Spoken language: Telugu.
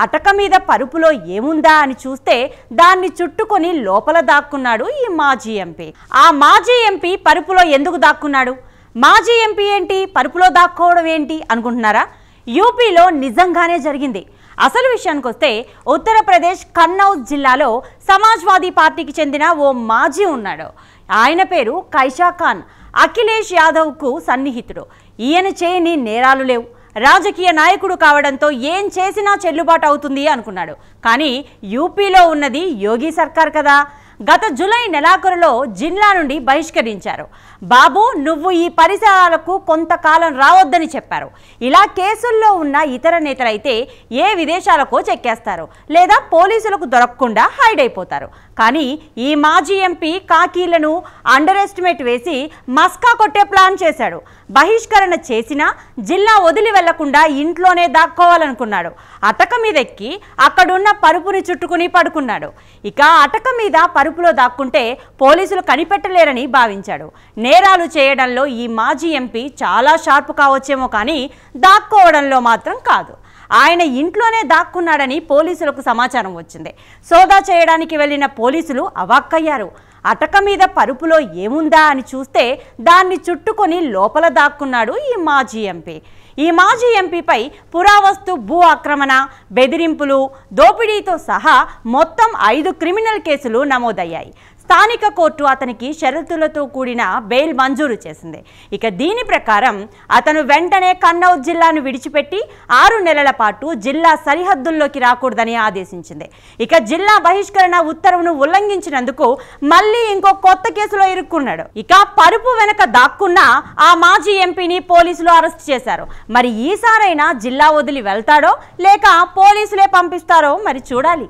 అటక మీద పరుపులో ఏముందా అని చూస్తే దాన్ని చుట్టుకొని లోపల దాక్కున్నాడు ఈ మాజీ ఎంపీ. ఆ మాజీ ఎంపీ పరుపులో ఎందుకు దాక్కున్నాడు? మాజీ ఎంపీ ఏంటి పరుపులో దాక్కోవడం ఏంటి అనుకుంటున్నారా? యూపీలో నిజంగానే జరిగింది. అసలు విషయానికి వస్తే ఉత్తరప్రదేశ్ కన్నౌజ్ జిల్లాలో సమాజ్వాదీ పార్టీకి చెందిన ఓ మాజీ ఉన్నాడు. ఆయన పేరు కైషా ఖాన్. అఖిలేష్ యాదవ్కు సన్నిహితుడు. ఈయన చేయని నేరాలు లేవు. రాజకీయ నాయకుడు కావడంతో ఏం చేసినా చెల్లుబాటు అవుతుంది అనుకున్నాడు. కానీ యూపీలో ఉన్నది యోగి సర్కార్ కదా. గత జూలై నెలాఖరులో జిల్లా నుండి బహిష్కరించారు. బాబు, నువ్వు ఈ పరిసరాలకు కొంతకాలం రావద్దని చెప్పారు. ఇలా కేసుల్లో ఉన్న ఇతర నేతలైతే ఏ విదేశాలకో చెక్కేస్తారు, లేదా పోలీసులకు దొరకకుండా హైడ్ అయిపోతారు. కానీ ఈ మాజీ ఎంపీ కాకీలను అండర్ ఎస్టిమేట్ వేసి మస్కా కొట్టే ప్లాన్ చేశాడు. బహిష్కరణ చేసినా జిల్లా వదిలి వెళ్లకుండా ఇంట్లోనే దాక్కోవాలనుకున్నాడు. అటక మీద ఎక్కి అక్కడున్న పరుపుని చుట్టుకుని పడుకున్నాడు. ఇక అటక మీద పరుపులో దాక్కుంటే పోలీసులు కనిపెట్టలేరని భావించాడు. నేరాలు చేయడంలో ఈ మాజీ ఎంపీ చాలా షార్ప్ కావచ్చేమో, కానీ దాక్కోవడంలో మాత్రం కాదు. ఆయన ఇంట్లోనే దాక్కున్నాడని పోలీసులకు సమాచారం వచ్చింది. సోదా చేయడానికి వెళ్లిన పోలీసులు అవాక్కయ్యారు. అటక మీద పరుపులో ఏముందా అని చూస్తే దాన్ని చుట్టుకొని లోపల దాక్కున్నాడు ఈ మాజీ ఎంపీ. ఈ మాజీ ఎంపీపై పురావస్తు భూ ఆక్రమణ, బెదిరింపులు, దోపిడీతో సహా మొత్తం 5 క్రిమినల్ కేసులు నమోదయ్యాయి. స్థానిక కోర్టు అతనికి షరతులతో కూడిన బెయిల్ మంజూరు చేసింది. ఇక దీని ప్రకారం అతను వెంటనే కన్నౌజ్ జిల్లాను విడిచిపెట్టి 6 నెలల పాటు జిల్లా సరిహద్దుల్లోకి రాకూడదని ఆదేశించింది. ఇక జిల్లా బహిష్కరణ ఉత్తర్వును ఉల్లంఘించినందుకు మళ్ళీ ఇంకో కొత్త కేసులో ఇరుక్కున్నాడు. ఇక పరుపు వెనక దాక్కున్న ఆ మాజీ ఎంపీని పోలీసులు అరెస్ట్ చేశారు. మరి ఈసారైనా జిల్లా వదిలి వెళ్తాడో లేక పోలీసులే పంపిస్తారో మరి చూడాలి.